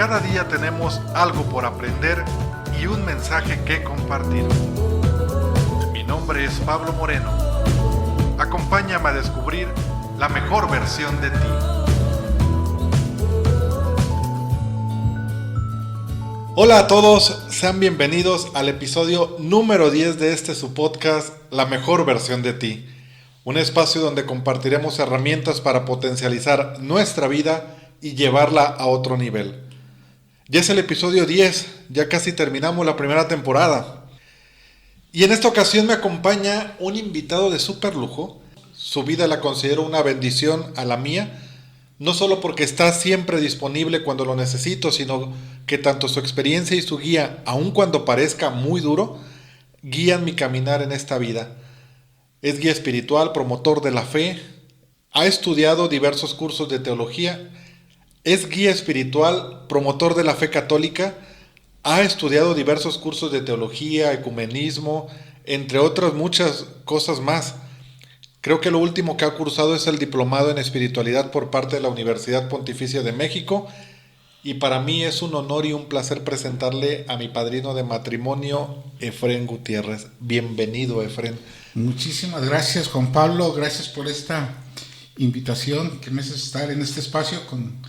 Cada día tenemos algo por aprender y un mensaje que compartir. Mi nombre es Pablo Moreno. Acompáñame a descubrir la mejor versión de ti. Hola a todos, sean bienvenidos al episodio número 10 de su podcast, La mejor versión de ti. Un espacio donde compartiremos herramientas para potencializar nuestra vida y llevarla a otro nivel. Ya es el episodio 10, ya casi terminamos la primera temporada. Y en esta ocasión me acompaña un invitado de súper lujo. Su vida la considero una bendición a la mía, no solo porque está siempre disponible cuando lo necesito, sino que tanto su experiencia y su guía, aun cuando parezca muy duro, guían mi caminar en esta vida. Es guía espiritual, promotor de la fe, ha estudiado diversos cursos de teología. Es guía espiritual, promotor de la fe católica, ha estudiado diversos cursos de teología, ecumenismo, entre otras muchas cosas más. Creo que lo último que ha cursado es el diplomado en espiritualidad por parte de la Universidad Pontificia de México, y para mí es un honor y un placer presentarle a mi padrino de matrimonio, Efrén Gutiérrez. Bienvenido, Efrén. Muchísimas gracias, Juan Pablo, gracias por esta invitación que me hace estar en este espacio con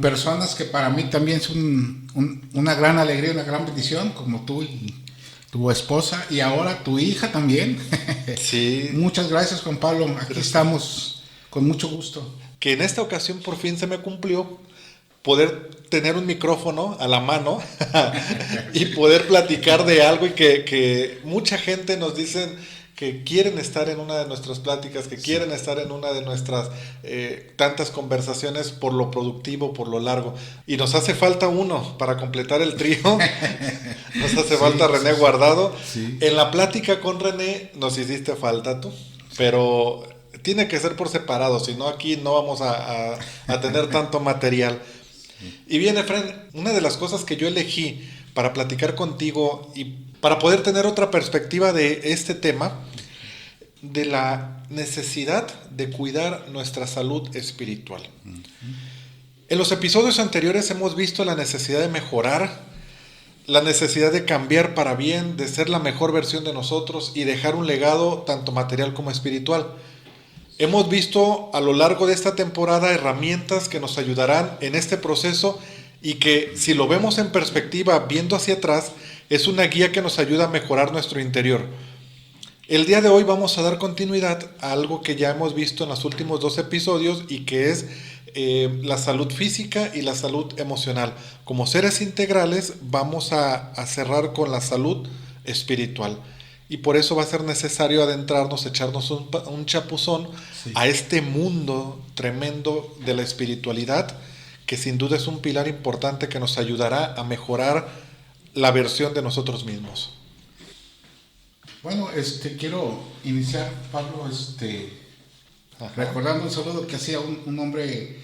personas que para mí también son una gran alegría, una gran bendición, como tú y tu esposa, y ahora tu hija también. Sí. Muchas gracias, Juan Pablo, aquí estamos con mucho gusto. Que en esta ocasión por fin se me cumplió poder tener un micrófono a la mano y poder platicar de algo, y que mucha gente nos dicen que quieren estar en una de nuestras pláticas, que quieren estar en una de nuestras tantas conversaciones por lo productivo, por lo largo. Y nos hace falta uno para completar el trío. Nos hace falta René Guardado. Sí. En la plática con René nos hiciste falta tú, pero tiene que ser por separado, si no aquí no vamos a tener tanto material. Y bien, Efrén, una de las cosas que yo elegí para platicar contigo y para poder tener otra perspectiva de este tema, de la necesidad de cuidar nuestra salud espiritual. En los episodios anteriores hemos visto la necesidad de mejorar, la necesidad de cambiar para bien, de ser la mejor versión de nosotros y dejar un legado tanto material como espiritual. Hemos visto a lo largo de esta temporada herramientas que nos ayudarán en este proceso, y que, si lo vemos en perspectiva, viendo hacia atrás, es una guía que nos ayuda a mejorar nuestro interior. El día de hoy vamos a dar continuidad a algo que ya hemos visto en los últimos 2 episodios, y que es la salud física y la salud emocional. Como seres integrales vamos a cerrar con la salud espiritual. Y por eso va a ser necesario adentrarnos, echarnos un chapuzón a este mundo tremendo de la espiritualidad, que sin duda es un pilar importante que nos ayudará a mejorar la versión de nosotros mismos. Bueno, quiero iniciar, Pablo, recordando un saludo que hacía un hombre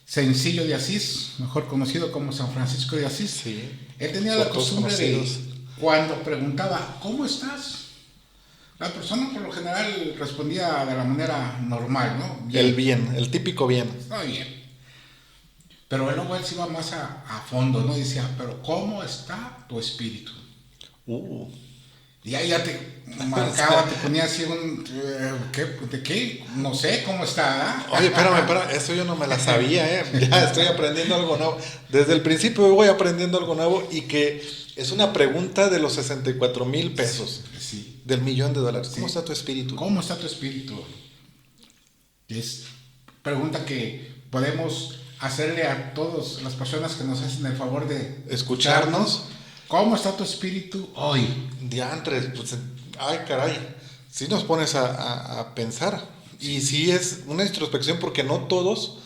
sencillo de Asís, mejor conocido como San Francisco de Asís. Sí. Él tenía la costumbre de, cuando preguntaba, ¿cómo estás?, la persona por lo general respondía de la manera normal, ¿no? Bien. El típico bien. Está bien. Pero luego él se iba más a fondo, ¿no? Decía, pero ¿cómo está tu espíritu? Y ahí ya te marcaba, te ponía así ¿de qué? No sé cómo está, ¿eh? Oye, espérame, eso yo no me la sabía, ¿eh? Ya estoy aprendiendo algo nuevo. Desde el principio voy aprendiendo algo nuevo, y que es una pregunta de los 64,000 pesos. Sí. Del $1,000,000. Sí. ¿Cómo está tu espíritu? ¿Cómo está tu espíritu? Es pregunta que podemos hacerle a todas las personas que nos hacen el favor de escucharnos. ¿Cómo está tu espíritu hoy? Diantres, pues, ay caray, sí nos pones a pensar. Y sí es una introspección, porque no todos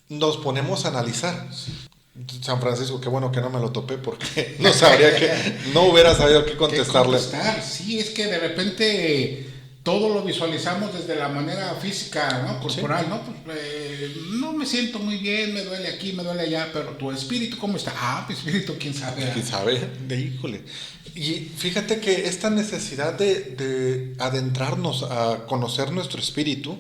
nos ponemos a analizar. Sí. San Francisco, qué bueno que no me lo topé, porque no hubiera sabido qué contestarle. Sí, es que de repente todo lo visualizamos desde la manera física, ¿no? Corporal, ¿sí? ¿No? Pues, no me siento muy bien, me duele aquí, me duele allá, pero tu espíritu, ¿cómo está? Mi espíritu, ¿quién sabe? ¿Quién sabe? Híjole. Y fíjate que esta necesidad de adentrarnos a conocer nuestro espíritu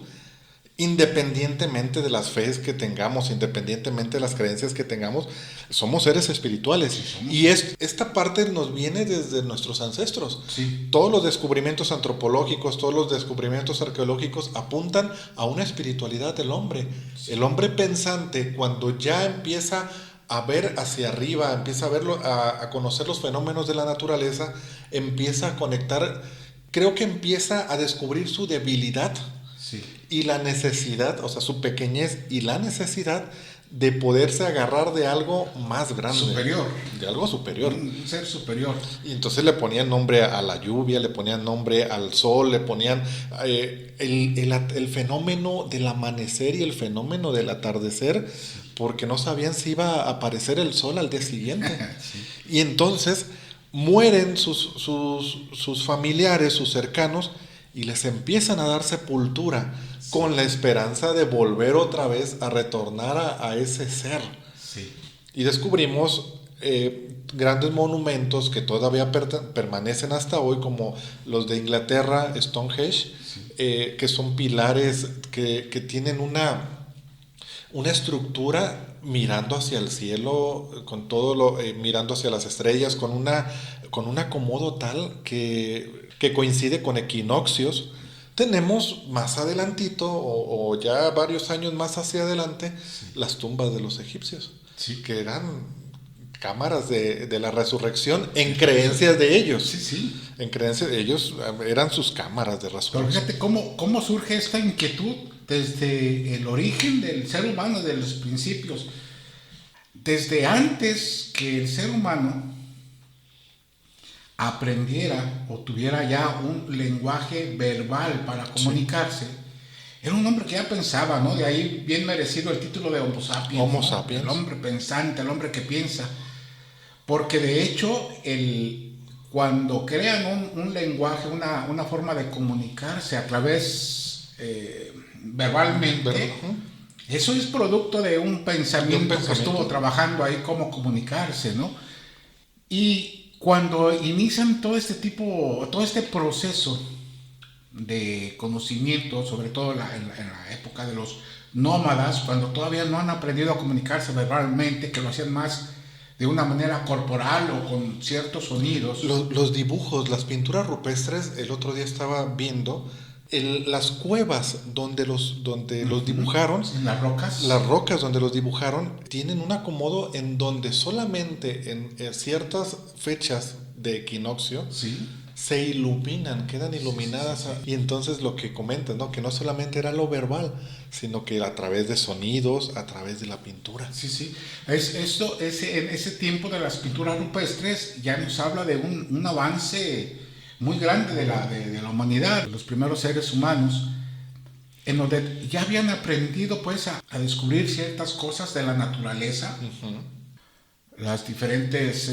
independientemente de las fees que tengamos, independientemente de las creencias que tengamos, somos seres espirituales. Y esta parte nos viene desde nuestros ancestros. Sí. Todos los descubrimientos antropológicos, todos los descubrimientos arqueológicos apuntan a una espiritualidad del hombre. Sí. El hombre pensante, cuando ya empieza a ver hacia arriba, empieza a verlo, a conocer los fenómenos de la naturaleza, empieza a conectar, creo que empieza a descubrir su debilidad. Sí. Y la necesidad, o sea, su pequeñez y la necesidad de poderse agarrar de algo más grande. Superior. De algo superior. Un ser superior. Y entonces le ponían nombre a la lluvia, le ponían nombre al sol, le ponían el fenómeno del amanecer y el fenómeno del atardecer, porque no sabían si iba a aparecer el sol al día siguiente. Sí. Y entonces mueren sus familiares, sus cercanos, y les empiezan a dar sepultura, sí, con la esperanza de volver otra vez a retornar a ese ser. Sí. Y descubrimos grandes monumentos que todavía permanecen hasta hoy, como los de Inglaterra, Stonehenge, sí, que son pilares que tienen una estructura mirando hacia el cielo, con todo mirando hacia las estrellas, con un acomodo tal que coincide con equinoccios. Tenemos más adelantito, o ya varios años más hacia adelante, sí, las tumbas de los egipcios, sí, que eran cámaras de la resurrección en creencias de ellos. Sí, sí. En creencias de ellos eran sus cámaras de resurrección. Pero fíjate cómo surge esta inquietud desde el origen del ser humano, de los principios. Desde antes que el ser humano aprendiera o tuviera ya un lenguaje verbal para comunicarse, sí, era un hombre que ya pensaba, ¿no? De ahí bien merecido el título de Homo sapiens. Homo, ¿no?, sapiens. El hombre pensante, el hombre que piensa. Porque de hecho, cuando crean un lenguaje, una forma de comunicarse a través verbalmente, eso es producto de un pensamiento que estuvo trabajando ahí cómo comunicarse, ¿no? Y cuando inician todo este proceso de conocimiento, sobre todo en la época de los nómadas, cuando todavía no han aprendido a comunicarse verbalmente, que lo hacían más de una manera corporal o con ciertos sonidos. Los dibujos, las pinturas rupestres, el otro día estaba viendo las cuevas donde los dibujaron. Las rocas. Las rocas donde los dibujaron tienen un acomodo en donde solamente en ciertas fechas de equinoccio, sí, se iluminan, quedan iluminadas. Sí, sí, sí. Y entonces lo que comentas, ¿no? Que no solamente era lo verbal, sino que a través de sonidos, a través de la pintura. Sí, sí. En ese tiempo de las pinturas rupestres ya nos habla de un avance muy grande de la humanidad, los primeros seres humanos, en donde ya habían aprendido pues a descubrir ciertas cosas de la naturaleza, las diferentes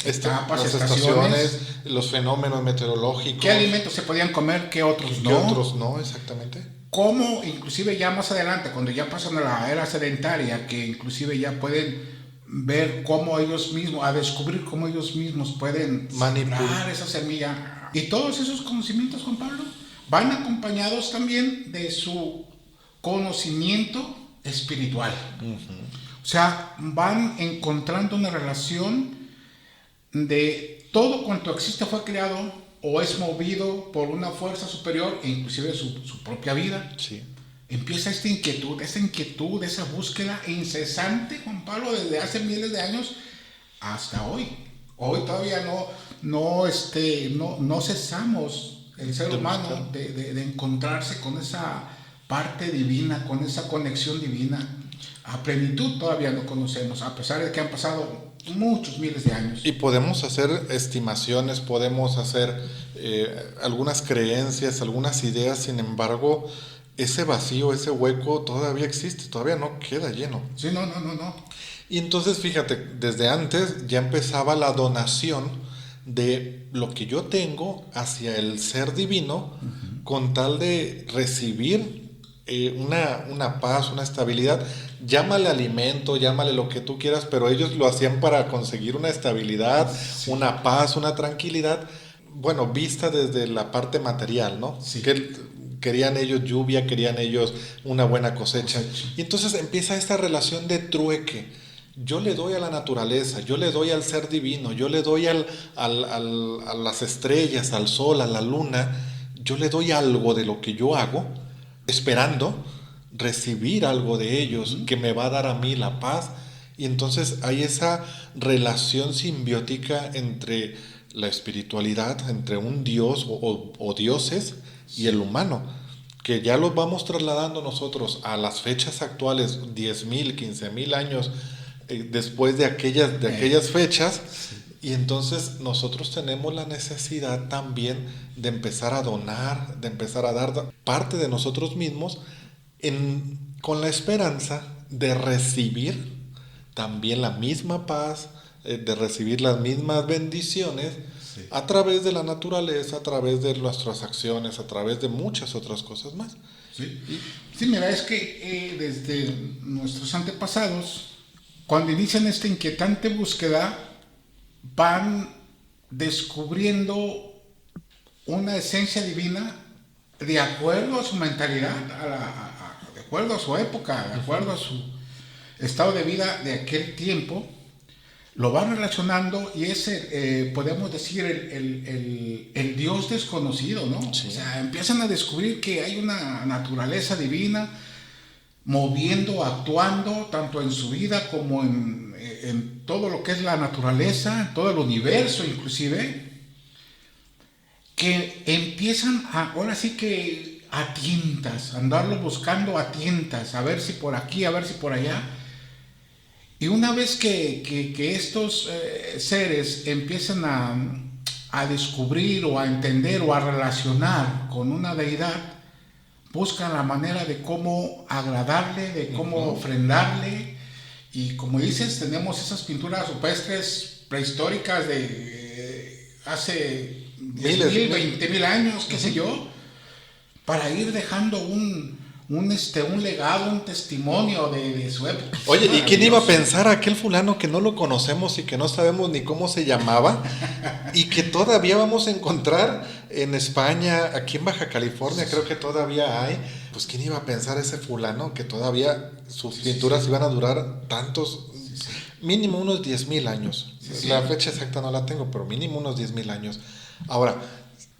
etapas, las estaciones, los fenómenos meteorológicos. ¿Qué alimentos se podían comer, qué otros no? ¿Qué otros no, exactamente? Cómo, inclusive ya más adelante, cuando ya pasan a la era sedentaria, que inclusive ya pueden ver cómo ellos mismos, a descubrir cómo ellos mismos pueden manipular esa semilla. Y todos esos conocimientos, Juan Pablo, van acompañados también de su conocimiento espiritual. O sea, van encontrando una relación de todo cuanto existe fue creado o es movido por una fuerza superior, e inclusive su propia vida. Sí. Empieza esta inquietud, esa búsqueda incesante, Juan Pablo, desde hace miles de años hasta hoy. Hoy todavía no cesamos el ser humano de encontrarse con esa parte divina, con esa conexión divina. A plenitud todavía no conocemos, a pesar de que han pasado muchos miles de años. Y podemos hacer estimaciones, podemos hacer algunas creencias, algunas ideas, sin embargo, ese vacío, ese hueco todavía existe, todavía no queda lleno. Sí, no. Y entonces, fíjate, desde antes ya empezaba la donación de lo que yo tengo hacia el ser divino, con tal de recibir una paz, una estabilidad. Llámale alimento, llámale lo que tú quieras, pero ellos lo hacían para conseguir una estabilidad, sí, una paz, una tranquilidad, bueno, vista desde la parte material, ¿no? Sí. Que querían ellos lluvia, querían ellos una buena cosecha. Y entonces empieza esta relación de trueque. Yo le doy a la naturaleza, yo le doy al ser divino, yo le doy a las estrellas, al sol, a la luna, yo le doy algo de lo que yo hago, esperando recibir algo de ellos que me va a dar a mí la paz. Y entonces hay esa relación simbiótica entre la espiritualidad, entre un dios o dioses y el humano, que ya los vamos trasladando nosotros a las fechas actuales, 10,000, 15,000 años después de aquellas fechas. Y entonces nosotros tenemos la necesidad también de empezar a donar, de empezar a dar parte de nosotros mismos con la esperanza de recibir también la misma paz, de recibir las mismas bendiciones a través de la naturaleza, a través de nuestras acciones, a través de muchas otras cosas más. Sí, mira, es que desde nuestros antepasados, cuando inician esta inquietante búsqueda, van descubriendo una esencia divina de acuerdo a su mentalidad, de acuerdo a su época, de acuerdo a su estado de vida de aquel tiempo, lo van relacionando y es, podemos decir, el Dios desconocido, ¿no? Sí. O sea, empiezan a descubrir que hay una naturaleza divina moviendo, actuando, tanto en su vida como en todo lo que es la naturaleza, todo el universo inclusive, que empiezan ahora sí que a tientas, andarlo buscando a tientas, a ver si por aquí, a ver si por allá. Y una vez que estos seres empiezan a descubrir o a entender o a relacionar con una deidad, buscan la manera de cómo agradarle, de cómo ofrendarle. Y como dices, tenemos esas pinturas rupestres prehistóricas de hace 10,000, 20,000 años, qué sé yo, para ir dejando un legado, un testimonio de su época. Oye, ¿y quién iba a pensar a aquel fulano que no lo conocemos y que no sabemos ni cómo se llamaba y que todavía vamos a encontrar en España, aquí en Baja California, creo que todavía hay? Pues quién iba a pensar ese fulano que todavía sus pinturas iban a durar tantos, mínimo unos 10,000 años. La fecha exacta no la tengo, pero mínimo unos 10,000 años. Ahora,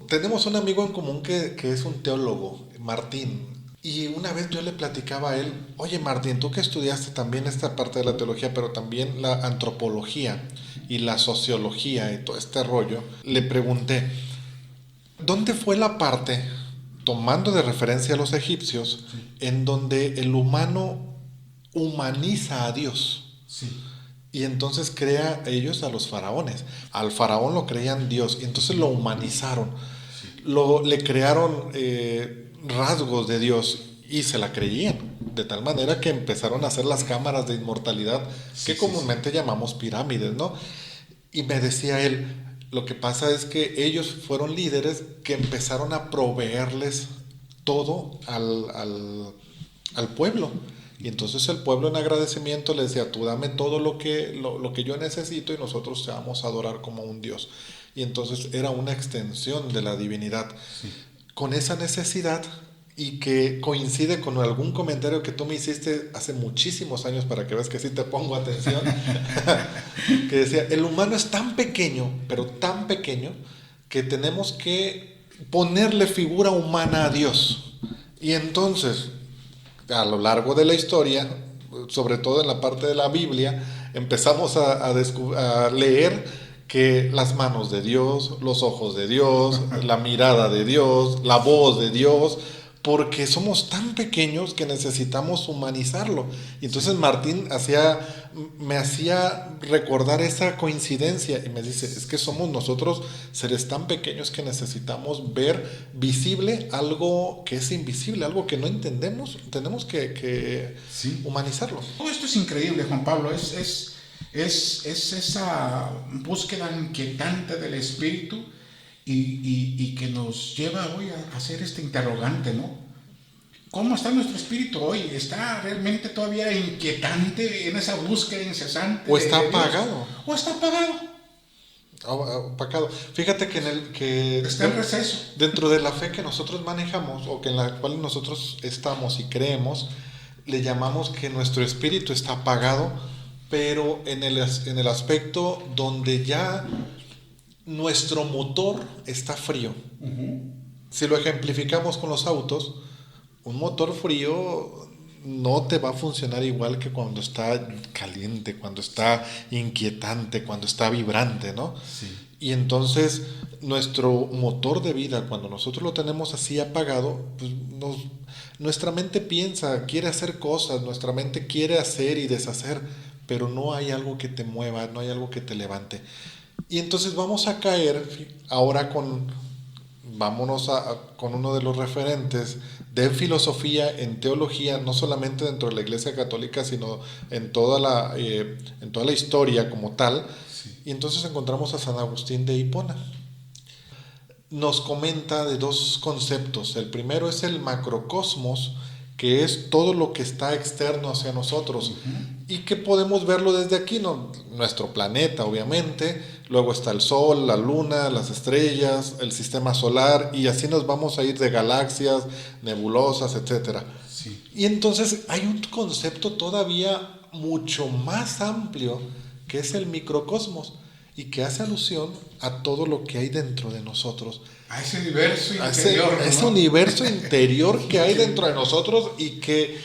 tenemos un amigo en común que es un teólogo, Martín. Y una vez yo le platicaba a él, oye Martín, tú que estudiaste también esta parte de la teología, pero también la antropología y la sociología y todo este rollo, le pregunté, ¿dónde fue la parte, tomando de referencia a los egipcios, en donde el humano humaniza a Dios? Sí. Y entonces crea ellos a los faraones. Al faraón lo creían Dios y entonces lo humanizaron. Le crearon rasgos de Dios y se la creían, de tal manera que empezaron a hacer las cámaras de inmortalidad que comúnmente llamamos pirámides, ¿no? Y me decía él, lo que pasa es que ellos fueron líderes que empezaron a proveerles todo al pueblo. Y entonces el pueblo en agradecimiento le decía, tú dame todo lo que yo necesito y nosotros te vamos a adorar como un Dios. Y entonces era una extensión de la divinidad. Sí. Con esa necesidad, y que coincide con algún comentario que tú me hiciste hace muchísimos años, para que veas que sí te pongo atención, que decía, el humano es tan pequeño, pero tan pequeño, que tenemos que ponerle figura humana a Dios. Y entonces, a lo largo de la historia, sobre todo en la parte de la Biblia, empezamos a leer que las manos de Dios, los ojos de Dios, la mirada de Dios, la voz de Dios, porque somos tan pequeños que necesitamos humanizarlo. Y entonces Martín me hacía recordar esa coincidencia y me dice, es que somos nosotros seres tan pequeños que necesitamos ver visible algo que es invisible, algo que no entendemos, tenemos que humanizarlo. Todo esto es increíble, Juan Pablo, es esa búsqueda inquietante del espíritu y que nos lleva hoy a hacer este interrogante, ¿no? ¿Cómo está nuestro espíritu hoy? ¿Está realmente todavía inquietante en esa búsqueda incesante? ¿O está apagado? ¿O está apagado? opacado. Fíjate que Está en receso. dentro de la fe que nosotros manejamos o que en la cual nosotros estamos y creemos, le llamamos que nuestro espíritu está apagado, pero en el aspecto donde ya nuestro motor está frío. Si lo ejemplificamos con los autos, un motor frío no te va a funcionar igual que cuando está caliente, cuando está inquietante, cuando está vibrante, ¿no? Sí. Y entonces nuestro motor de vida, cuando nosotros lo tenemos así apagado, pues nuestra mente piensa, quiere hacer cosas, nuestra mente quiere hacer y deshacer, pero no hay algo que te mueva, no hay algo que te levante. Y entonces vamos a caer ahora con uno de los referentes de filosofía en teología, no solamente dentro de la Iglesia Católica, sino en toda la historia como tal. Sí. Y entonces encontramos a San Agustín de Hipona. Nos comenta de dos conceptos. El primero es el macrocosmos, que es todo lo que está externo hacia nosotros y que podemos verlo desde aquí, ¿no? Nuestro planeta, obviamente, luego está el Sol, la Luna, las estrellas, el sistema solar, y así nos vamos a ir de galaxias, nebulosas, etcétera. Sí. Y entonces hay un concepto todavía mucho más amplio, que es el microcosmos, y que hace alusión a todo lo que hay dentro de nosotros. A ese universo interior. Ese ¿no? universo interior que hay dentro de nosotros y que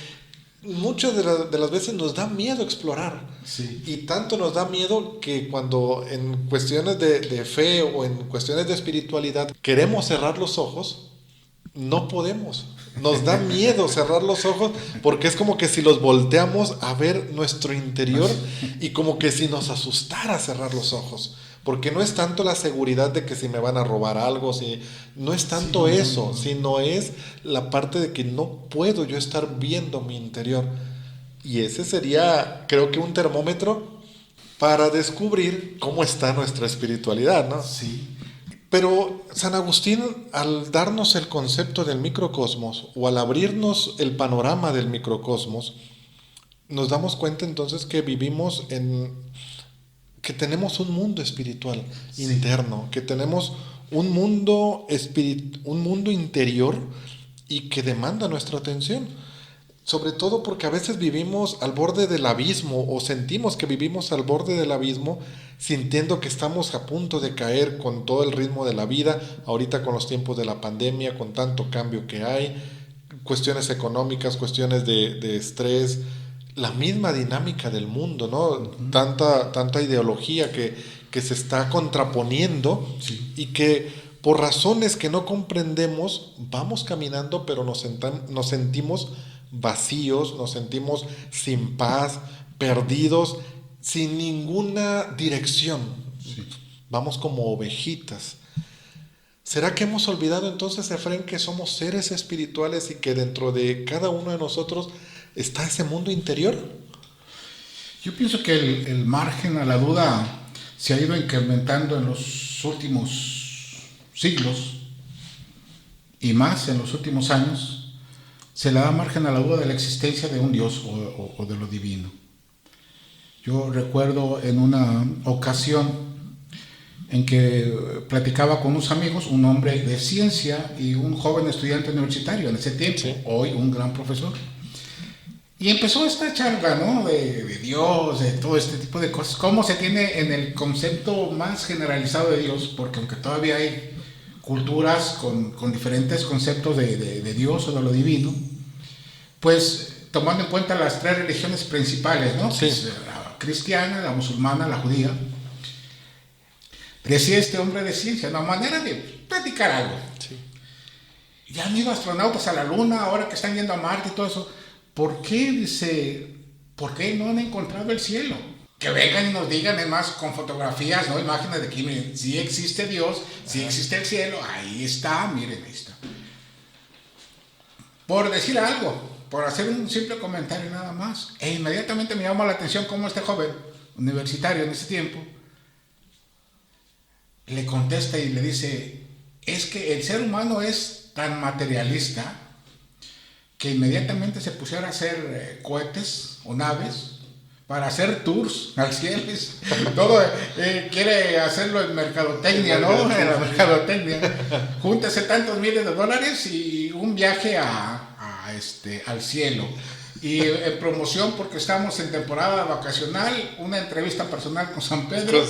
muchas de las veces nos da miedo explorar. Sí. Y tanto nos da miedo que cuando en cuestiones de fe o en cuestiones de espiritualidad queremos cerrar los ojos, no podemos. Nos da miedo cerrar los ojos porque es como que si los volteamos a ver nuestro interior y como que si nos asustara cerrar los ojos. Porque no es tanto la seguridad de que si me van a robar algo, no es tanto eso, sino es la parte de que no puedo yo estar viendo mi interior. Y ese sería, creo que un termómetro para descubrir cómo está nuestra espiritualidad, ¿no? Sí. Pero San Agustín, al darnos el concepto del microcosmos o al abrirnos el panorama del microcosmos, nos damos cuenta entonces que que tenemos un mundo espiritual interno, que tenemos un mundo interior y que demanda nuestra atención. Sobre todo porque a veces vivimos al borde del abismo o sentimos que vivimos al borde del abismo, sintiendo que estamos a punto de caer con todo el ritmo de la vida, ahorita con los tiempos de la pandemia, con tanto cambio que hay, cuestiones económicas, cuestiones de estrés, la misma dinámica del mundo, ¿no? Tanta ideología que se está contraponiendo y que por razones que no comprendemos vamos caminando, pero nos sentimos vacíos, nos sentimos sin paz, perdidos, sin ninguna dirección. Sí. Vamos como ovejitas. ¿Será que hemos olvidado entonces, Efrén, que somos seres espirituales y que dentro de cada uno de nosotros está ese mundo interior? Yo pienso que el margen a la duda se ha ido incrementando en los últimos siglos y más en los últimos años. Se le da margen a la duda de la existencia de un Dios o de lo divino. Yo recuerdo en una ocasión en que platicaba con unos amigos, un hombre de ciencia y un joven estudiante universitario en ese tiempo, hoy un gran profesor. Y empezó esta charla, ¿no? De Dios, de todo este tipo de cosas. Cómo se tiene en el concepto más generalizado de Dios, porque aunque todavía hay culturas con diferentes conceptos de Dios o de lo divino, pues tomando en cuenta las tres religiones principales, ¿no? Sí. Que es la cristiana, la musulmana, la judía. Decía este hombre de ciencia, una manera de platicar algo. Sí. Ya han ido astronautas a la luna, ahora que están yendo a Marte y todo eso. ¿Por qué, dice, por qué no han encontrado el cielo? Que vengan y nos digan, es más, con fotografías, ¿no? Imágenes de que, miren, sí existe Dios, sí existe el cielo, ahí está, miren, ahí está. Por decir algo, por hacer un simple comentario nada más. E inmediatamente me llamó la atención cómo este joven, universitario en ese tiempo, le contesta y le dice, es que el ser humano es tan materialista que inmediatamente se pusiera a hacer cohetes o naves para hacer tours al cielo. Todo quiere hacerlo en mercadotecnia, ¿no? En la mercadotecnia. Júntese tantos miles de dólares y un viaje al cielo. Y en promoción, porque estamos en temporada vacacional, una entrevista personal con San Pedro.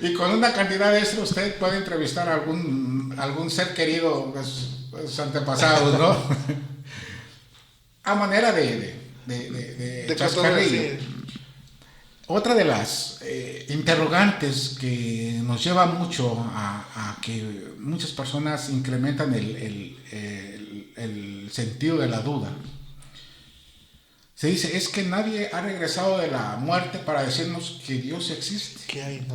Y con una cantidad extra usted puede entrevistar a algún ser querido de sus antepasados, ¿no? A manera de chascarrillo. Otra de las interrogantes que nos lleva mucho a que muchas personas incrementan el sentido de la duda. Se dice, es que nadie ha regresado de la muerte para decirnos que Dios existe. ¿Qué hay?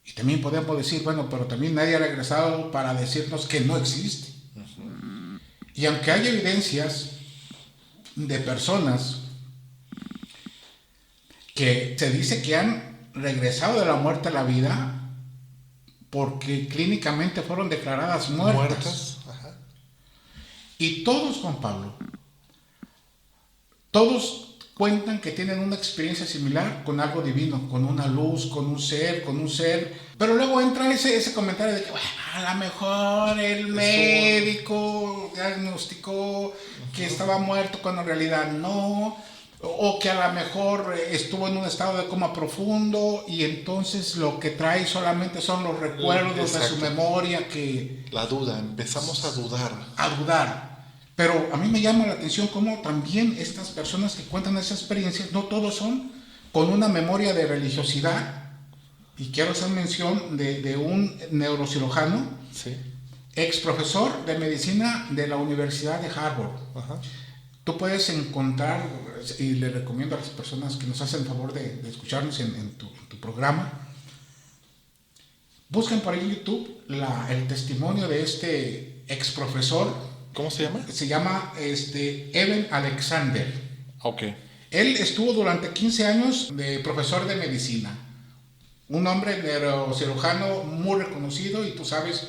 Y también podemos decir, bueno, pero también nadie ha regresado para decirnos que no existe. Uh-huh. Y aunque hay evidencias de personas que se dice que han regresado de la muerte a la vida porque clínicamente fueron declaradas muertas. Ajá. Y todos, Juan Pablo, todos cuentan que tienen una experiencia similar con algo divino, con una luz, con un ser, pero luego entra ese comentario de que bueno, a lo mejor el médico diagnosticó que estaba muerto cuando en realidad no, o que a lo mejor estuvo en un estado de coma profundo y entonces lo que trae solamente son los recuerdos de su memoria que... La duda, empezamos a dudar. Pero a mí me llama la atención cómo también estas personas que cuentan esas experiencias, no todos son con una memoria de religiosidad. Y quiero hacer mención de un neurocirujano, sí, ex profesor de medicina de la Universidad de Harvard. Ajá. Tú puedes encontrar, y le recomiendo a las personas que nos hacen el favor de escucharnos en tu programa, busquen por ahí en YouTube el testimonio de este ex profesor. ¿Cómo se llama? Se llama Eben Alexander. Ok. Él estuvo durante 15 años de profesor de medicina. Un hombre neurocirujano muy reconocido y tú sabes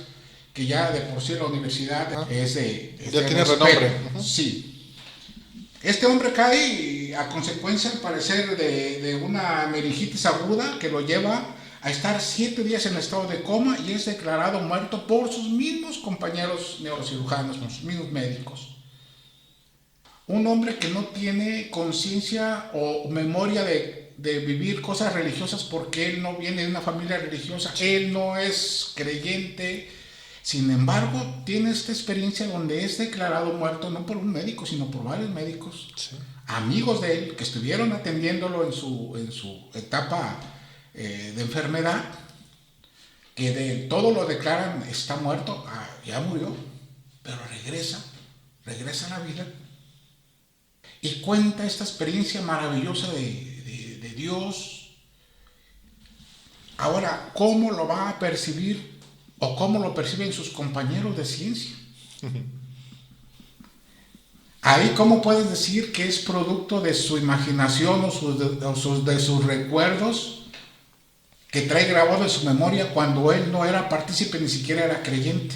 que ya de por sí la universidad ya tiene renombre. Uh-huh. Sí. Este hombre cae a consecuencia, al parecer, de una meningitis aguda que lo lleva a estar 7 días en estado de coma y es declarado muerto por sus mismos compañeros neurocirujanos, por sus mismos médicos. Un hombre que no tiene conciencia o memoria de vivir cosas religiosas porque él no viene de una familia religiosa, él no es creyente. Sin embargo, tiene esta experiencia donde es declarado muerto no por un médico, sino por varios médicos, sí, amigos de él, que estuvieron atendiéndolo en su etapa de enfermedad, que de todo lo declaran está muerto, ya murió, pero regresa a la vida y cuenta esta experiencia maravillosa de Dios. Ahora, ¿cómo lo va a percibir o cómo lo perciben sus compañeros de ciencia? Ahí, ¿cómo puedes decir que es producto de su imaginación o de sus recuerdos que trae grabado en su memoria cuando él no era partícipe, ni siquiera era creyente?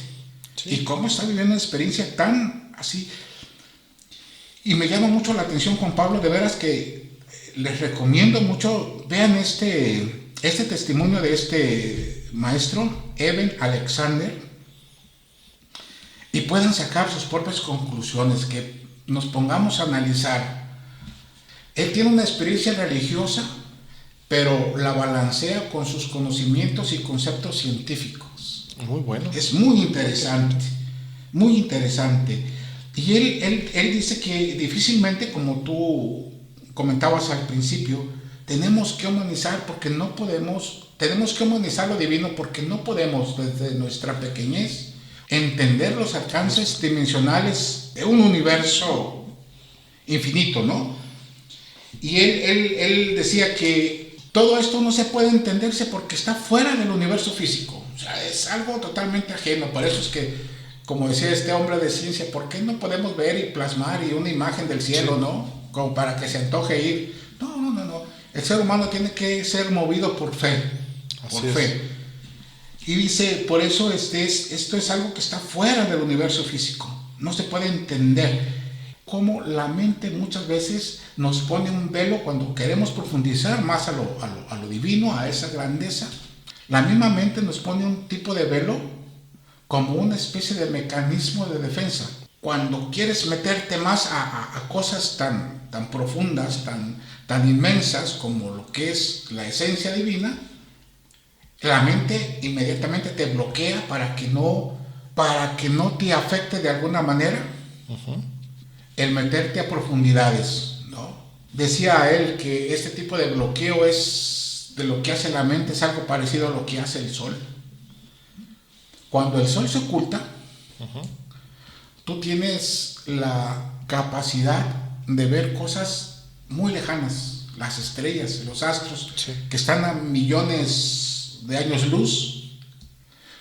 Sí. ¿Y cómo está viviendo una experiencia tan así? Y me llama mucho la atención, Juan Pablo, de veras que les recomiendo mucho, vean este testimonio de este maestro, Eben Alexander, y puedan sacar sus propias conclusiones, que nos pongamos a analizar. Él tiene una experiencia religiosa, pero la balancea con sus conocimientos y conceptos científicos. Muy bueno. Es muy interesante, muy interesante. Y él dice que difícilmente, como tú comentabas al principio, tenemos que humanizar tenemos que humanizar lo divino porque no podemos desde nuestra pequeñez entender los alcances dimensionales de un universo infinito, ¿no? Y él decía que todo esto no se puede entenderse porque está fuera del universo físico. O sea, es algo totalmente ajeno. Por eso es que, como decía este hombre de ciencia, ¿por qué no podemos ver y plasmar y una imagen del cielo, sí, ¿no? Como para que se antoje ir. No. El ser humano tiene que ser movido por fe. Por fe. Y dice, por eso esto es algo que está fuera del universo físico. No se puede entender. cómo la mente muchas veces nos pone un velo cuando queremos profundizar más a lo divino, a esa grandeza. La misma mente nos pone un tipo de velo como una especie de mecanismo de defensa. Cuando quieres meterte más a cosas tan profundas, tan inmensas como lo que es la esencia divina, la mente inmediatamente te bloquea para que no te afecte de alguna manera el meterte a profundidades, ¿no? Decía él que este tipo de bloqueo es de lo que hace la mente, es algo parecido a lo que hace el sol. Cuando el sol se oculta, tú tienes la capacidad de ver cosas muy lejanas, las estrellas, los astros, sí, que están a millones de años luz,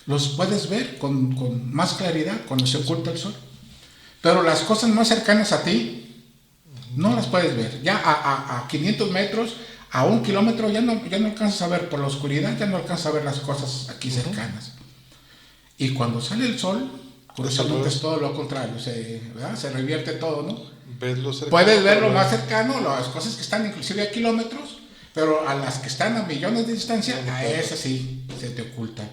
los puedes ver con más claridad cuando se oculta el sol. Pero las cosas más cercanas a ti no las puedes ver. Ya a 500 metros, a 1 kilómetro, ya no alcanzas a ver. Por la oscuridad ya no alcanzas a ver las cosas aquí cercanas. Y cuando sale el sol, curiosamente es todo lo contrario, se revierte todo, ¿no? Puedes ver lo más cercano, las cosas que están inclusive a kilómetros, pero a las que están a millones de distancia, a esas sí se te ocultan.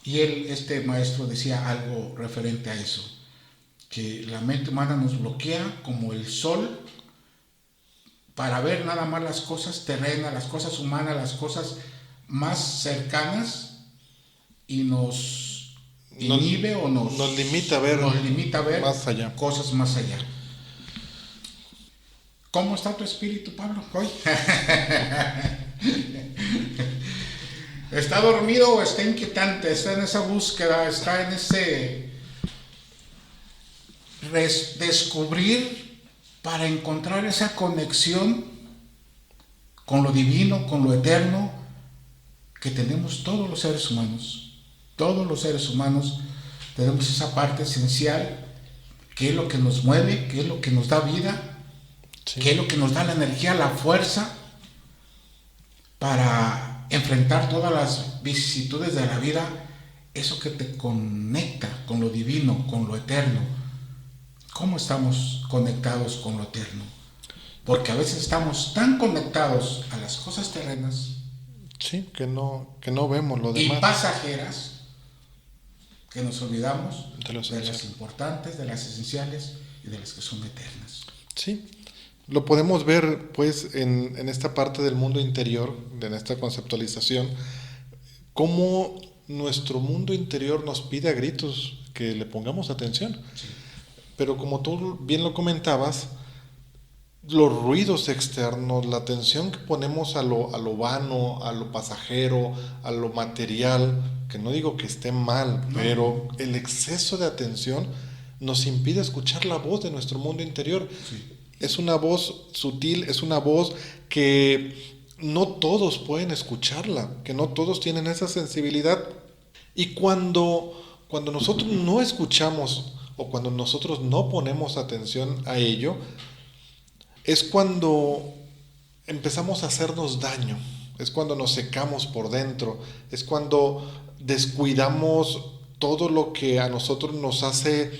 Y este maestro decía algo referente a eso, que la mente humana nos bloquea como el sol para ver nada más las cosas terrenas, las cosas humanas, las cosas más cercanas, y nos inhibe o nos limita a ver más allá. Cosas más allá. ¿Cómo está tu espíritu, Pablo, hoy? ¿Está dormido o está inquietante? ¿Está en esa búsqueda? ¿Está en ese descubrir para encontrar esa conexión con lo divino, con lo eterno que tenemos todos los seres humanos? Todos los seres humanos tenemos esa parte esencial que es lo que nos mueve, que es lo que nos da vida, sí, que es lo que nos da la energía, la fuerza para enfrentar todas las vicisitudes de la vida, eso que te conecta con lo divino, con lo eterno. ¿Cómo estamos conectados con lo eterno? Porque a veces estamos tan conectados a las cosas terrenas, sí, que no vemos lo demás, y pasajeras, que nos olvidamos de las importantes, de las esenciales y de las que son eternas. Sí, lo podemos ver pues en esta parte del mundo interior, en esta conceptualización, cómo nuestro mundo interior nos pide a gritos que le pongamos atención. Sí. Pero como tú bien lo comentabas, los ruidos externos, la atención que ponemos a lo vano, a lo pasajero, a lo material, que no digo que esté mal, no, pero el exceso de atención nos impide escuchar la voz de nuestro mundo interior. Sí. Es una voz sutil, es una voz que no todos pueden escucharla, que no todos tienen esa sensibilidad. Y cuando nosotros no escuchamos o cuando nosotros no ponemos atención a ello, es cuando empezamos a hacernos daño, es cuando nos secamos por dentro, es cuando descuidamos todo lo que a nosotros nos hace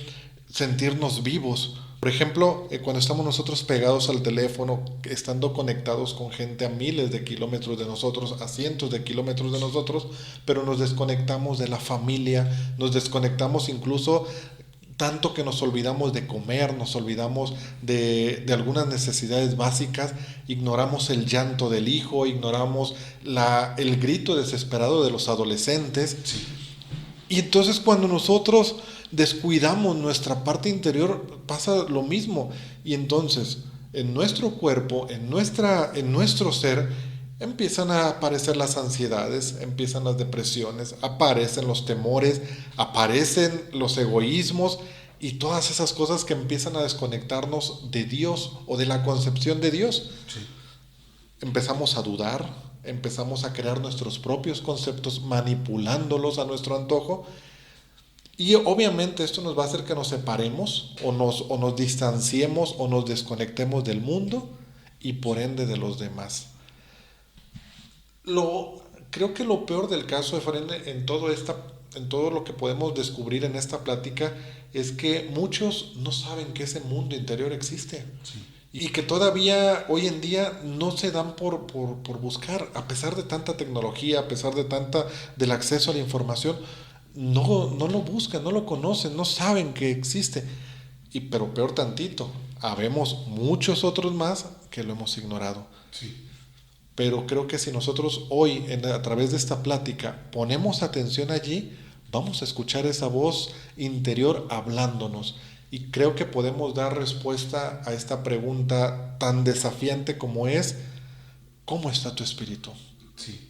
sentirnos vivos. Por ejemplo, cuando estamos nosotros pegados al teléfono, estando conectados con gente a miles de kilómetros de nosotros, a cientos de kilómetros de nosotros, pero nos desconectamos de la familia, nos desconectamos incluso tanto que nos olvidamos de comer, nos olvidamos de algunas necesidades básicas, ignoramos el llanto del hijo, ignoramos el grito desesperado de los adolescentes. Sí. Y entonces cuando nosotros descuidamos nuestra parte interior, pasa lo mismo. Y entonces en nuestro cuerpo, en nuestro ser, empiezan a aparecer las ansiedades, empiezan las depresiones, aparecen los temores, aparecen los egoísmos y todas esas cosas que empiezan a desconectarnos de Dios o de la concepción de Dios. Sí. Empezamos a dudar, empezamos a crear nuestros propios conceptos, manipulándolos a nuestro antojo, y obviamente esto nos va a hacer que nos separemos o nos distanciemos o nos desconectemos del mundo y por ende de los demás. Creo que lo peor del caso, Efraín, en toda en todo lo que podemos descubrir en esta plática, es que muchos no saben que ese mundo interior existe. Sí. Y que todavía hoy en día no se dan por buscar, a pesar de tanta tecnología, a pesar del acceso a la información, no lo buscan, no lo conocen, no saben que existe. Pero peor tantito, habemos muchos otros más que lo hemos ignorado. Sí. Pero creo que si nosotros hoy, a través de esta plática, ponemos atención allí, vamos a escuchar esa voz interior hablándonos. Y creo que podemos dar respuesta a esta pregunta tan desafiante como es: ¿cómo está tu espíritu? Sí.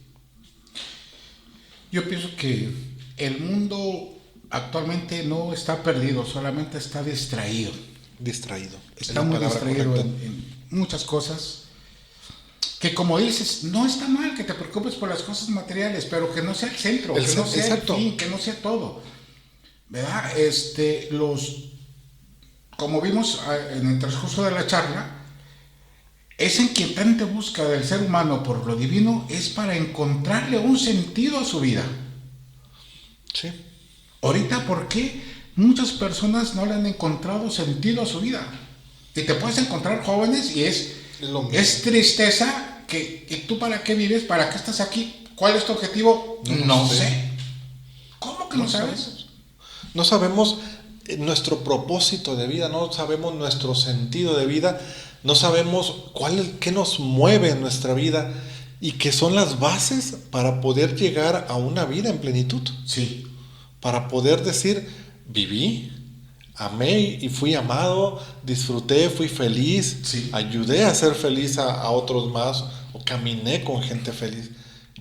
Yo pienso que el mundo actualmente no está perdido, solamente está distraído. Distraído. Está muy distraído en muchas cosas. Que como dices, no está mal que te preocupes por las cosas materiales, pero que no sea el centro, que no sea el fin, que no sea todo. ¿Verdad? Como vimos en el transcurso de la charla, esa inquietante búsqueda del ser humano por lo divino es para encontrarle un sentido a su vida. Sí. Ahorita, ¿por qué muchas personas no le han encontrado sentido a su vida? Y te puedes encontrar jóvenes y es tristeza que tú para qué vives, para qué estás aquí, cuál es tu objetivo, no sé. ¿Cómo que no sabes? No sabemos nuestro propósito de vida, no sabemos nuestro sentido de vida, no sabemos qué nos mueve en nuestra vida y que son las bases para poder llegar a una vida en plenitud. Sí. Para poder decir, viví, amé y fui amado, disfruté, fui feliz, sí, ayudé a ser feliz a otros más, o caminé con gente feliz.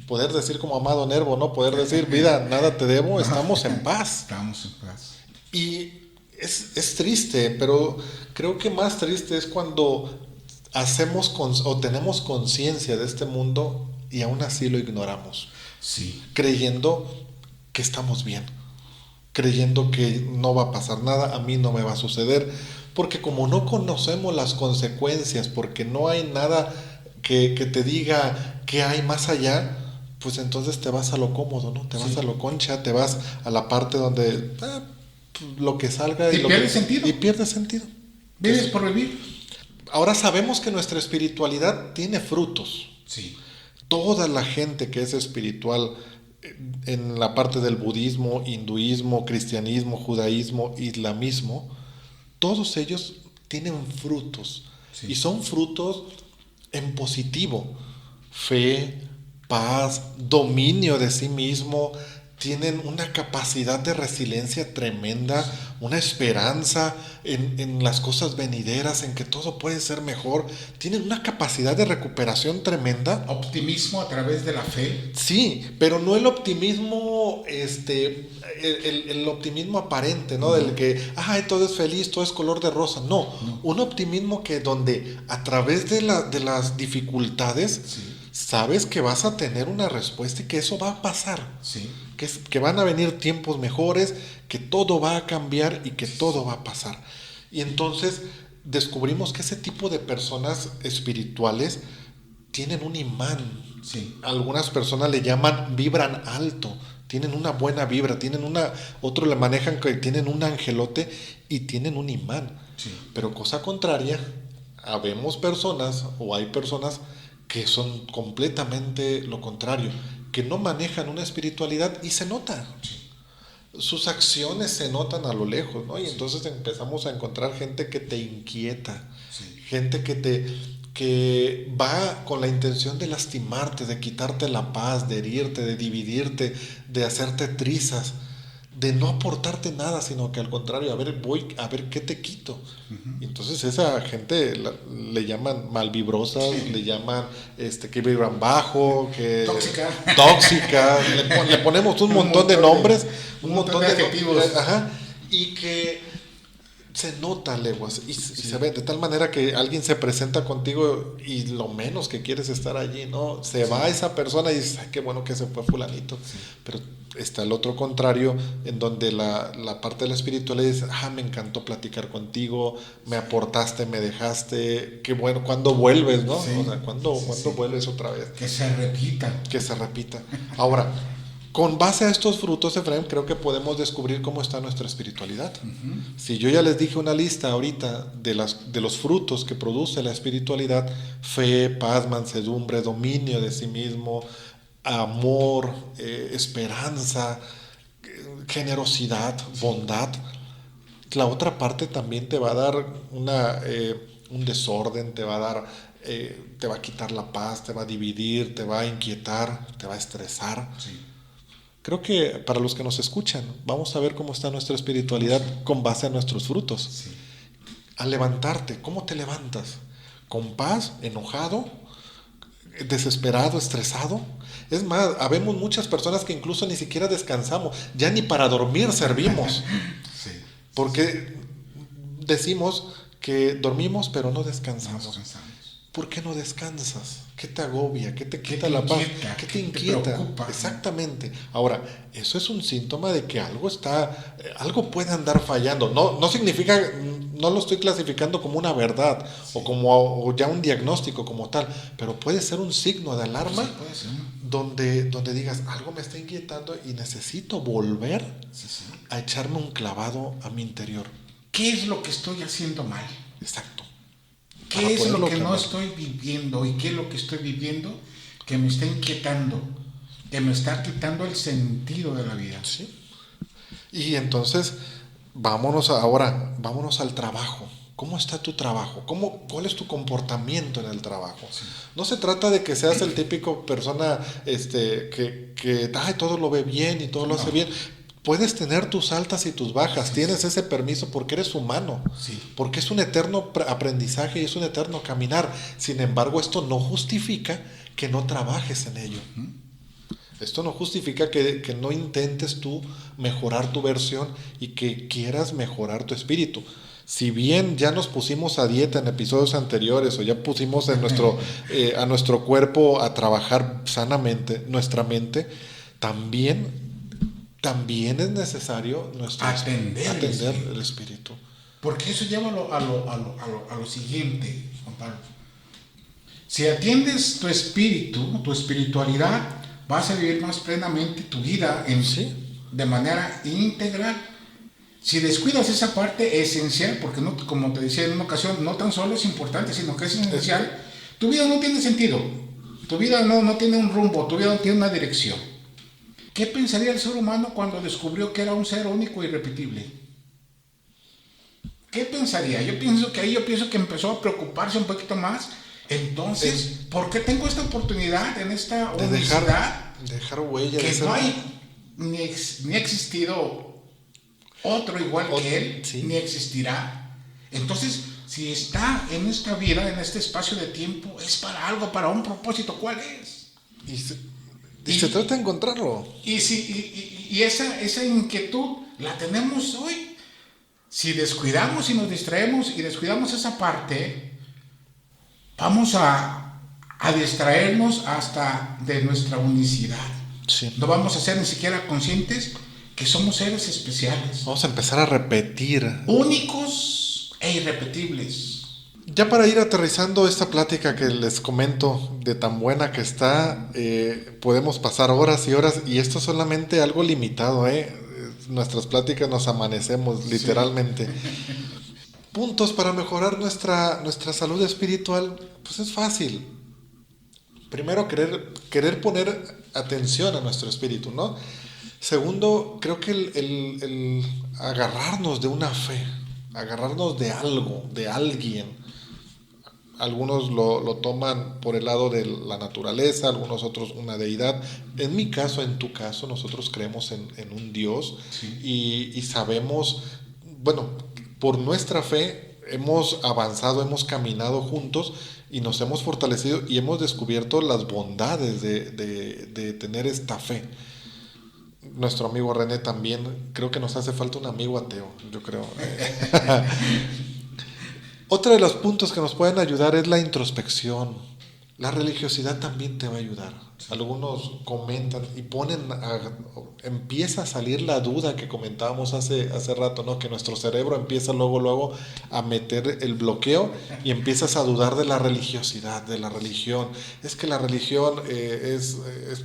Poder decir como amado Nervo, ¿no? Poder decir, vida, nada te debo, estamos en paz. Estamos en paz. Y es triste, pero creo que más triste es cuando tenemos conciencia de este mundo y aún así lo ignoramos. Sí. Creyendo que estamos bien, creyendo que no va a pasar nada, a mí no me va a suceder, porque como no conocemos las consecuencias, porque no hay nada que te diga qué hay más allá, pues entonces te vas a lo cómodo, ¿no? Te vas a lo concha, te vas a la parte donde lo que salga y pierde sentido. Y pierde sentido. Vives por vivir. Ahora sabemos que nuestra espiritualidad tiene frutos. Sí. Toda la gente que es espiritual en la parte del budismo, hinduismo, cristianismo, judaísmo, islamismo, todos ellos tienen frutos. Sí. Y son frutos en positivo: fe, paz, dominio de sí mismo. Tienen una capacidad de resiliencia tremenda, una esperanza en las cosas venideras, en que todo puede ser mejor. Tienen una capacidad de recuperación tremenda. Optimismo a través de la fe. Sí, pero no el optimismo, el optimismo aparente, ¿no? Del que, todo es feliz, todo es color de rosa. No. Un optimismo que donde a través de las dificultades, sí, sabes que vas a tener una respuesta y que eso va a pasar. Sí. Que van a venir tiempos mejores, que todo va a cambiar y que todo va a pasar. Y entonces descubrimos que ese tipo de personas espirituales tienen un imán. Sí. Algunas personas le llaman vibran alto, tienen una buena vibra, otros le manejan que tienen un angelote y tienen un imán. Sí. Pero cosa contraria, habemos personas o hay personas que son completamente lo contrario, que no manejan una espiritualidad y se nota. Sí. Sus acciones se notan a lo lejos, ¿no? Y entonces empezamos a encontrar gente que te inquieta, sí, gente que va con la intención de lastimarte, de quitarte la paz, de herirte, de dividirte, de hacerte trizas, de no aportarte nada, sino que al contrario, voy a ver qué te quito. Uh-huh. Y entonces esa gente le llaman malvibrosas, sí, le llaman que vibran bajo, que tóxica, le ponemos un montón de nombres, un montón de adjetivos. Y que se nota leguas y se ve de tal manera que alguien se presenta contigo y lo menos que quieres estar allí, ¿no? Se va esa persona y dices, qué bueno que se fue fulanito. Sí. Pero está el otro contrario, en donde la parte de la espiritualidad dice, me encantó platicar contigo, me aportaste, me dejaste, qué bueno, ¿cuándo vuelves, no? Sí. O sea, ¿cuándo vuelves otra vez? Que se repita. Ahora, con base a estos frutos, Efraín, creo que podemos descubrir cómo está nuestra espiritualidad. Si yo ya les dije una lista ahorita de los frutos que produce la espiritualidad: fe, paz, mansedumbre, dominio de sí mismo, amor, esperanza, generosidad, bondad. La otra parte también te va a dar un desorden, te va a quitar la paz, te va a dividir, te va a inquietar, te va a estresar. Sí. Creo que para los que nos escuchan, vamos a ver cómo está nuestra espiritualidad con base a nuestros frutos. Sí. Al levantarte, ¿cómo te levantas? ¿Con paz? ¿Enojado? ¿Desesperado? ¿Estresado? Es más, habemos muchas personas que incluso ni siquiera descansamos, ya ni para dormir servimos. Sí. Porque decimos que dormimos pero no descansamos. No descansamos. ¿Por qué no descansas? ¿Qué te agobia? ¿Qué te quita te la paz? inquieta? ¿Qué te ¿Qué te inquieta? preocupa? Exactamente. Ahora, eso es un síntoma de que algo puede andar fallando. No significa, no lo estoy clasificando como una verdad, Sí. o ya un diagnóstico como tal, pero puede ser un signo de alarma. Sí, puede ser. Donde digas, algo me está inquietando y necesito volver Sí. a echarme un clavado a mi interior. ¿Qué es lo que estoy haciendo mal? Exacto. ¿Qué es lo que no cambiar. estoy viviendo? ¿Y qué es lo que estoy viviendo que me está inquietando? Que me está quitando el sentido de la vida. Sí. Y entonces, vámonos al trabajo. ¿Cómo está tu trabajo? ¿Cuál es tu comportamiento en el trabajo? Sí. No se trata de que seas el típico persona que todo lo ve bien y todo lo hace bien. Puedes tener tus altas y tus bajas, tienes ese permiso porque eres humano, Sí. porque es un eterno aprendizaje y es un eterno caminar. Sin embargo, esto no justifica que no trabajes en ello. Esto no justifica que no intentes tú mejorar tu versión y que quieras mejorar tu espíritu. Si bien ya nos pusimos a dieta en episodios anteriores o ya pusimos a nuestro cuerpo a trabajar sanamente, nuestra mente, también es necesario atender el espíritu. Porque eso lleva a lo siguiente, Juan Pablo. Si atiendes tu espíritu, tu espiritualidad, vas a vivir más plenamente tu vida de manera integral. Si descuidas esa parte esencial, porque no, como te decía en una ocasión, no tan solo es importante, sino que es esencial, tu vida no tiene sentido, tu vida no tiene un rumbo, tu vida no tiene una dirección. ¿Qué pensaría el ser humano cuando descubrió que era un ser único e irrepetible? ¿Qué pensaría? Yo pienso que empezó a preocuparse un poquito más. Entonces, ¿por qué tengo esta oportunidad en esta unicidad? Dejar huella. Que no hay ni ha existido otro igual que él, ni existirá. Entonces, si está en esta vida, en este espacio de tiempo, es para algo, para un propósito. ¿Cuál es? Y se trata de encontrarlo. Y esa inquietud la tenemos hoy. Si descuidamos y nos distraemos y descuidamos esa parte, vamos a distraernos hasta de nuestra unicidad. Sí. No vamos a ser ni siquiera conscientes que somos seres especiales. Vamos a empezar a repetir. Únicos e irrepetibles. Ya para ir aterrizando esta plática que les comento, de tan buena que está, podemos pasar horas y horas, y esto es solamente algo limitado, nuestras pláticas nos amanecemos literalmente. Puntos para mejorar nuestra salud espiritual, pues es fácil. Primero, querer poner atención a nuestro espíritu, ¿no? Segundo, creo que el agarrarnos de una fe, agarrarnos de algo, de alguien. Algunos lo toman por el lado de la naturaleza, algunos otros una deidad. En mi caso, en tu caso, nosotros creemos en un Dios, y sabemos, bueno, por nuestra fe hemos avanzado, hemos caminado juntos y nos hemos fortalecido y hemos descubierto las bondades de tener esta fe. Nuestro amigo René también, creo que nos hace falta un amigo ateo, yo creo. Otro de los puntos que nos pueden ayudar es la introspección. La religiosidad también te va a ayudar. Algunos comentan y empieza a salir la duda que comentábamos hace rato, ¿no? Que nuestro cerebro empieza luego a meter el bloqueo y empiezas a dudar de la religiosidad, de la religión. Es que la religión es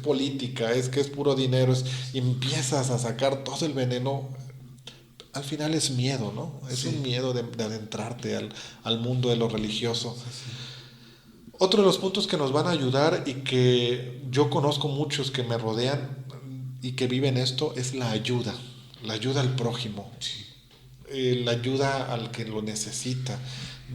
política, es que es puro dinero, y empiezas a sacar todo el veneno. Al final es miedo, ¿no? Es un miedo de adentrarte al mundo de lo religioso. Otro de los puntos que nos van a ayudar y que yo conozco muchos que me rodean y que viven esto es la ayuda al prójimo, la ayuda al que lo necesita.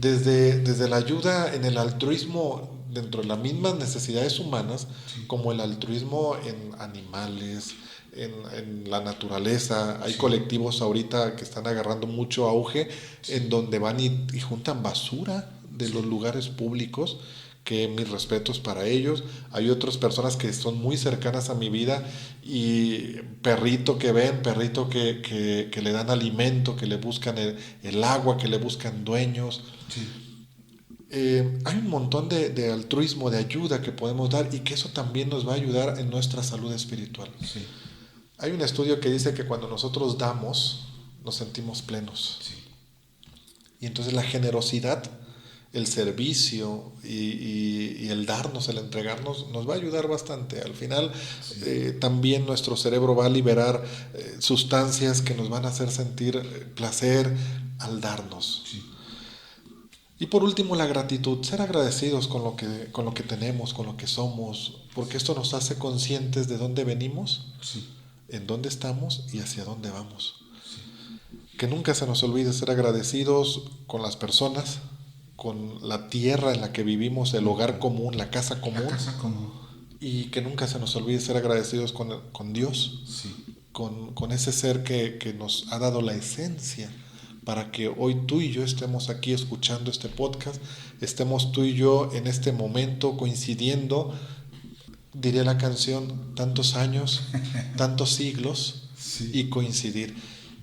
Desde la ayuda en el altruismo dentro de las mismas necesidades humanas, como el altruismo en animales, en la naturaleza. Hay colectivos ahorita que están agarrando mucho auge en donde van y juntan basura de los lugares públicos, que mis respetos para ellos. Hay otras personas que son muy cercanas a mi vida y perrito que ven, perrito que le dan alimento, que le buscan el agua, que le buscan dueños. Hay un montón de altruismo, de ayuda que podemos dar y que eso también nos va a ayudar en nuestra salud espiritual. Hay un estudio que dice que cuando nosotros damos, nos sentimos plenos. Y entonces la generosidad, el servicio y el darnos, el entregarnos, nos va a ayudar bastante. Al final también nuestro cerebro va a liberar sustancias que nos van a hacer sentir placer al darnos. Y por último, la gratitud, ser agradecidos con lo que tenemos, con lo que somos, porque esto nos hace conscientes de dónde venimos, en dónde estamos y hacia dónde vamos. Que nunca se nos olvide ser agradecidos con las personas, con la tierra en la que vivimos, el hogar común, la casa común. Y que nunca se nos olvide ser agradecidos con Dios, con ese ser que nos ha dado la esencia para que hoy tú y yo estemos aquí escuchando este podcast, estemos tú y yo en este momento coincidiendo, diría la canción, tantos años, tantos siglos, y coincidir.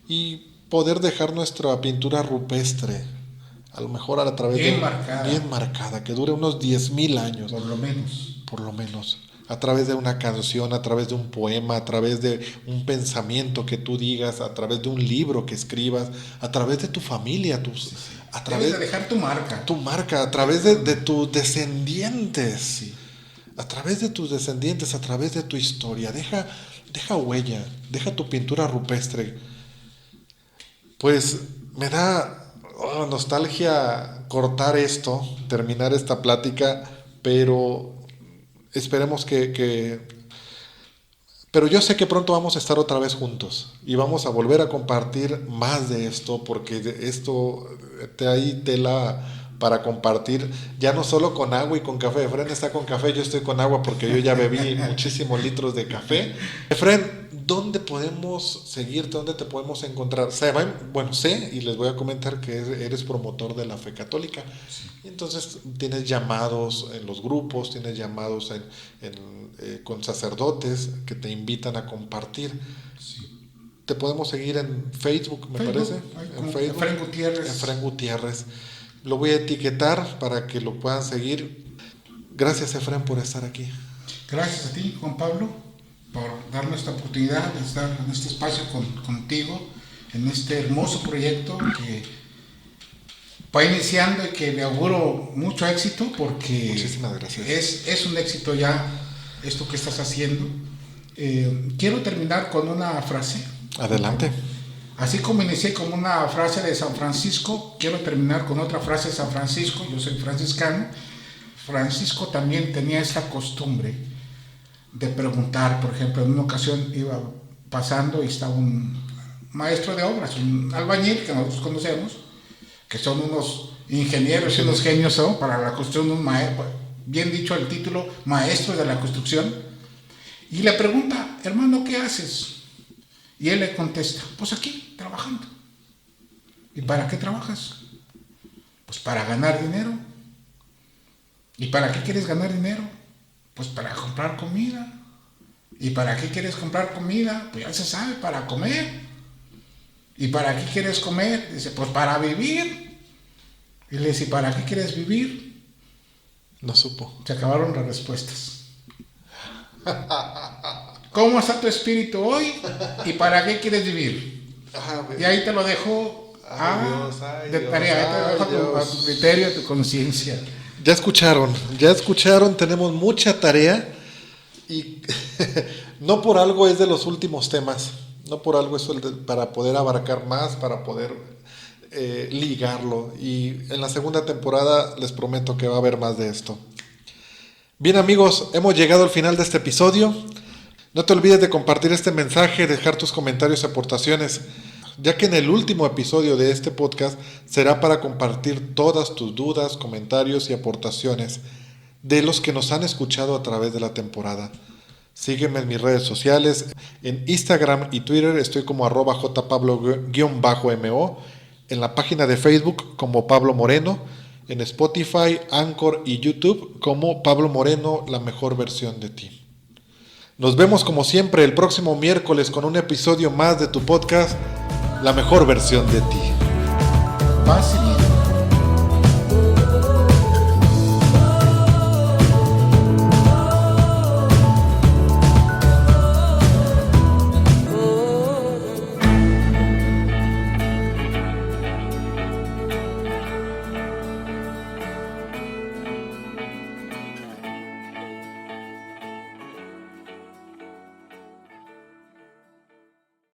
Y poder dejar nuestra pintura rupestre, a lo mejor a través bien marcada, que dure unos 10,000 años. Por lo menos. A través de una canción, a través de un poema, a través de un pensamiento que tú digas, a través de un libro que escribas, a través de tu familia, a través de dejar tu marca. Tu marca, a través de tus descendientes. A través de tus descendientes, a través de tu historia. Deja huella, deja tu pintura rupestre. Pues me da nostalgia cortar esto, terminar esta plática, pero esperemos pero yo sé que pronto vamos a estar otra vez juntos y vamos a volver a compartir más de esto, porque esto hay tela para compartir, ya no solo con agua y con café. Efren está con café, yo estoy con agua porque yo ya bebí muchísimos litros de café. Efren, ¿dónde podemos seguirte? ¿Dónde te podemos encontrar? Sé, y les voy a comentar que eres promotor de la fe católica. Y entonces tienes llamados en los grupos, tienes llamados con sacerdotes que te invitan a compartir. Te podemos seguir en Facebook, me parece. En Facebook. Efren Gutiérrez. Lo voy a etiquetar para que lo puedan seguir. Gracias, Efren, por estar aquí. Gracias a ti, Juan Pablo, por darme esta oportunidad de estar en este espacio contigo, en este hermoso proyecto que va iniciando y que le auguro mucho éxito, porque muchísimas gracias. Es un éxito ya esto que estás haciendo. Quiero terminar con una frase. Adelante. Así como inicié con una frase de San Francisco, quiero terminar con otra frase de San Francisco. Yo soy franciscano. Francisco también tenía esta costumbre de preguntar. Por ejemplo, en una ocasión iba pasando y estaba un maestro de obras, un albañil que nosotros conocemos, que son unos ingenieros y unos genios para la construcción, bien dicho el título, maestros de la construcción, y le pregunta: hermano, ¿qué haces? Y él le contesta: pues aquí, trabajando. ¿Y para qué trabajas? Pues para ganar dinero. ¿Y para qué quieres ganar dinero? Pues para comprar comida. ¿Y para qué quieres comprar comida? Pues ya se sabe, para comer. ¿Y para qué quieres comer? Dice: pues para vivir. Y le dice: ¿para qué quieres vivir? No supo. Se acabaron las respuestas. ¿Cómo está tu espíritu hoy? ¿Y para qué quieres vivir? Y ahí te lo dejo de tarea. Ahí te lo dejo a tu criterio, a tu conciencia. Ya escucharon, tenemos mucha tarea y no por algo es de los últimos temas, no por algo es para poder abarcar más, para poder ligarlo, y en la segunda temporada les prometo que va a haber más de esto. Bien amigos, hemos llegado al final de este episodio. No te olvides de compartir este mensaje, dejar tus comentarios y aportaciones, ya que en el último episodio de este podcast será para compartir todas tus dudas, comentarios y aportaciones de los que nos han escuchado a través de la temporada. Sígueme en mis redes sociales, en Instagram y Twitter estoy como @jpablo_mo, en la página de Facebook como Pablo Moreno, en Spotify, Anchor y YouTube como Pablo Moreno, la mejor versión de ti. Nos vemos como siempre el próximo miércoles con un episodio más de tu podcast, La mejor versión de ti. Paz y bien.